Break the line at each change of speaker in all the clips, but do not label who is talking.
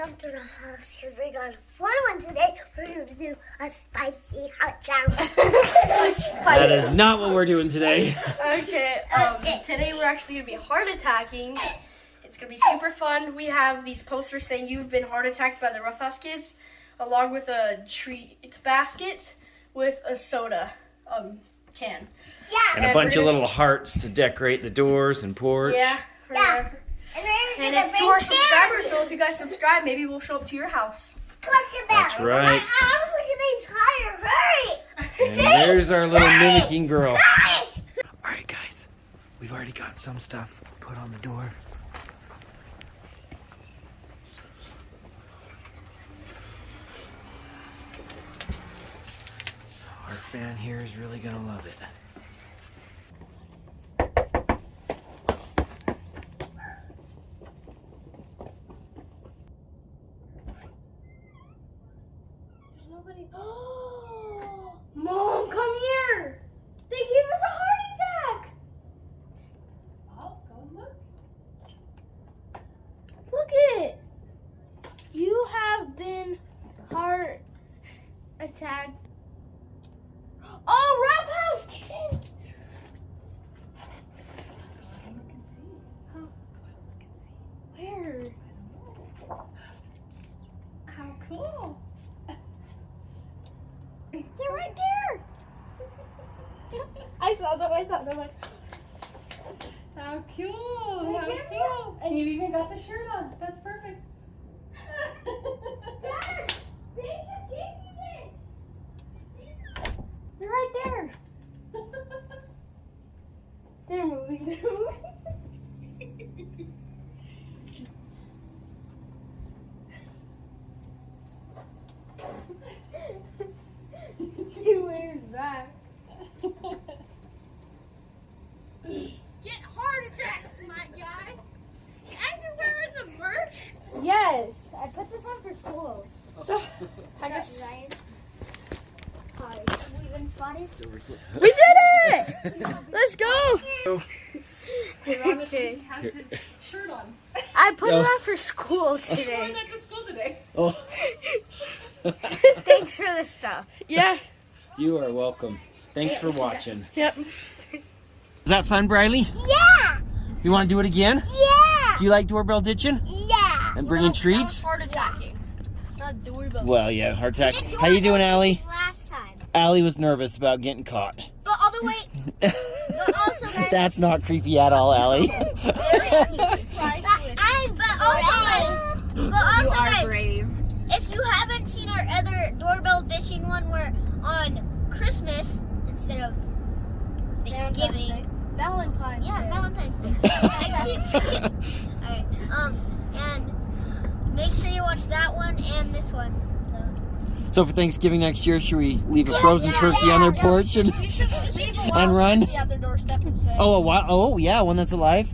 welcome to Roughhouse because we're going to fun one today. We're going to do a spicy hot challenge.
That is not what we're doing today.
Okay, today we're actually going to be heart attacking. It's going to be super fun. We have these posters saying you've been heart attacked by the Roughhouse kids, along with a treat basket with a soda can.
Yeah.
And a bunch of little hearts to decorate the doors and porch.
Yeah.
Yeah.
And it's to our subscribers, so if you guys subscribe, maybe we'll show up to your house.
Click the bell.
That's right.
I was looking at hurry.
And there's our little mimicking girl.
Hurry.
Alright guys, we've already got some stuff put on the door. Our fan here is really gonna love it.
Nobody. Oh, Mom, come here. They gave us a heart attack. Oh, go and look. Look it. You have been heart attacked. Oh, Roughhouse kid. Where? How cool. They're right there. I saw them.
How cool! How cool! And you even got the shirt on. That's perfect.
Dad, they just gave me this. They're right there. They're moving. He wears that.
Get heart attacks, my guy. And you're wearing the merch?
Yes, I put this on for school. So I guess
Ryan. Hi. We've been spotted.
we did it. Let's go.
Okay. He has his shirt on.
I put it on for school
He
today.
went to school today.
Oh.
Thanks for the stuff. Yeah.
You are welcome. Thanks for watching.
Yep.
Is that fun, Briley?
Yeah.
You want to do it again?
Yeah.
Do you like doorbell ditching?
Yeah.
And bringing treats?
Heart attacking. Not doorbell.
Well, yeah, heart attack. How you doing, Allie?
Last time.
Allie was nervous about getting caught.
But all the way. But also, guys.
That's not creepy at all, Allie.
But also, guys,
Brave.
if you haven't seen our other doorbell ditching one, we're on Christmas instead of Thanksgiving.
Valentine's
Yeah,
Day.
Valentine's Day. Alright, and make sure you watch that one and this one.
So for Thanksgiving next year, should we leave a frozen turkey on their porch and
You should leave a
and run?
the other doorstep and say.
Oh, oh yeah, one that's alive?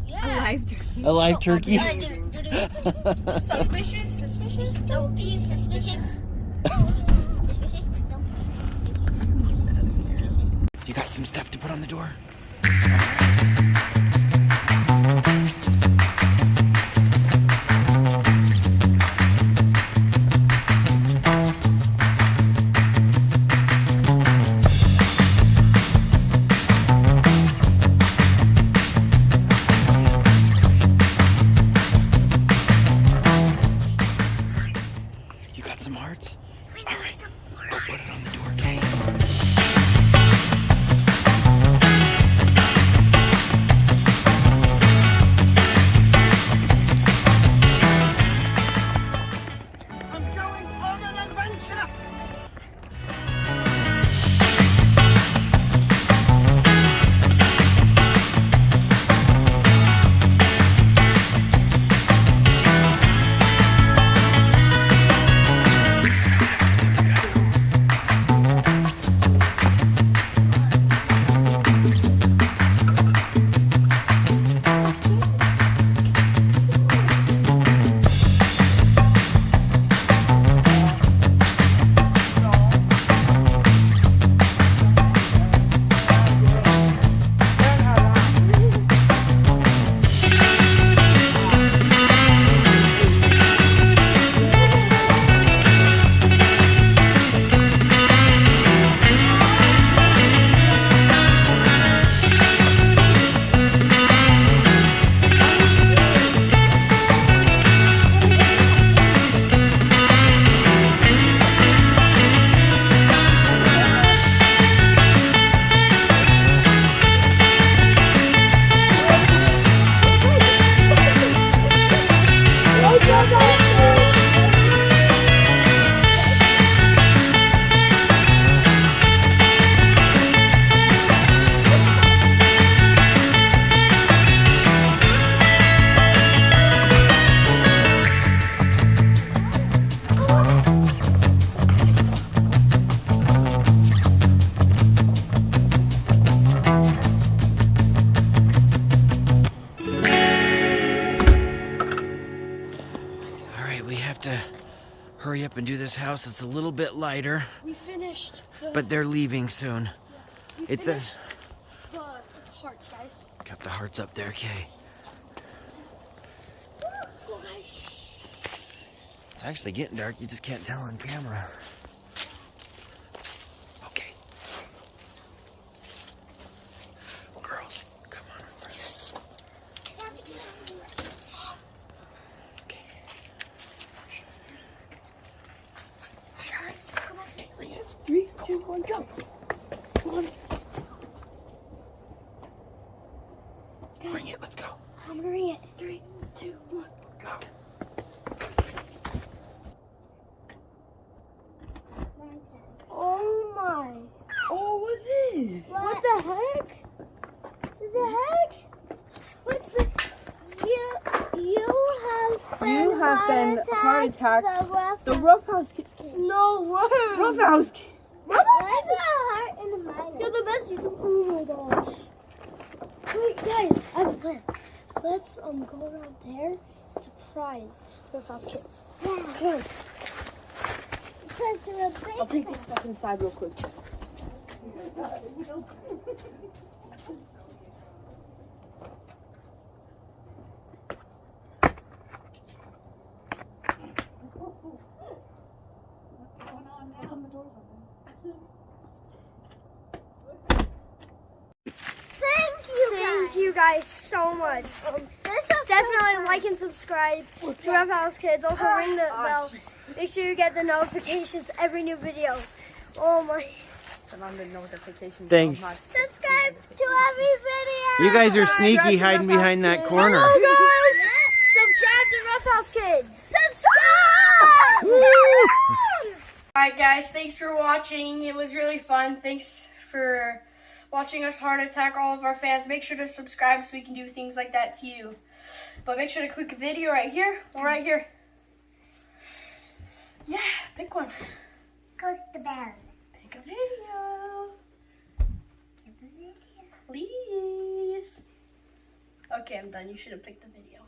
Yeah.
Live turkey.
A live turkey?
Yeah, dude.
Suspicious.
Don't be suspicious.
You got some stuff to put on the door? You got some hearts? All right, go put it on the door, okay? to hurry up and do this house. It's a little bit lighter,
We finished.
but they're leaving soon. It's a...
The hearts, guys.
Got the hearts up there, okay.
Let's go, guys.
It's actually getting dark. You just can't tell on camera. Okay. Girls, come on over. Okay.
Okay. 3, 2, 1, go. Come on.
Bring it. Let's go.
I'm gonna ring it. 3, 2, 1,
Go.
Oh my.
Oh, what's this?
What the heck? What the heck? What's the...
You have been heart attacked. The
The
Roughhouse kid.
No way.
Roughhouse kid.
Why is there a heart in the mine?
You're the best. You can... Oh my gosh. Wait, guys. I have a plan. Let's go around there. It's a prize for Roughhouse kids.
Yeah.
Come on.
Such a big
I'll take this stuff inside real quick.
Thank you guys so much. Definitely like and subscribe to Roughhouse Kids. Also ring the bell. Make sure you get the notifications every new video. Oh my.
Turn on the notifications.
Thanks.
Subscribe to every video.
You guys are sneaky hiding behind that corner.
Hello guys. Subscribe to Roughhouse Kids.
Subscribe.
Alright guys, thanks for watching. It was really fun. Thanks for watching us heart attack all of our fans. Make sure to subscribe so we can do things like that to you. But make sure to click a video right here or right here. Yeah, pick one.
Click the bell.
Pick a video. Please. Okay, I'm done. You should have picked the video.